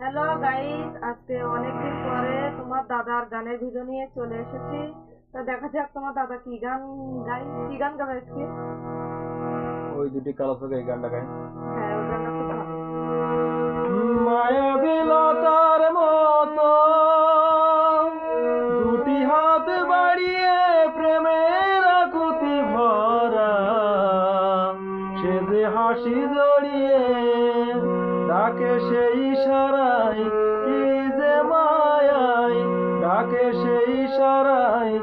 Hello guys, আজকে অনেকদিন পরে তোমার দাদার গানের ভিডিও নিয়ে চলে এসেছি। তা দেখা যাক তোমার দাদা কি গান কি গান গাবে আজকে। ওই দুটি কালো চোখে এই গানটা গায়। হ্যাঁ, ওই গানটা খুব ভালো। মায়াবী লতার মতো দুটি হাত বাড়িয়ে প্রেমের আকুতি ভরা, সে যে হাসি জড়িয়ে ডাকে সেই ইশারায়, কি যে মায়ায় ডাকে সেই ইশারায়,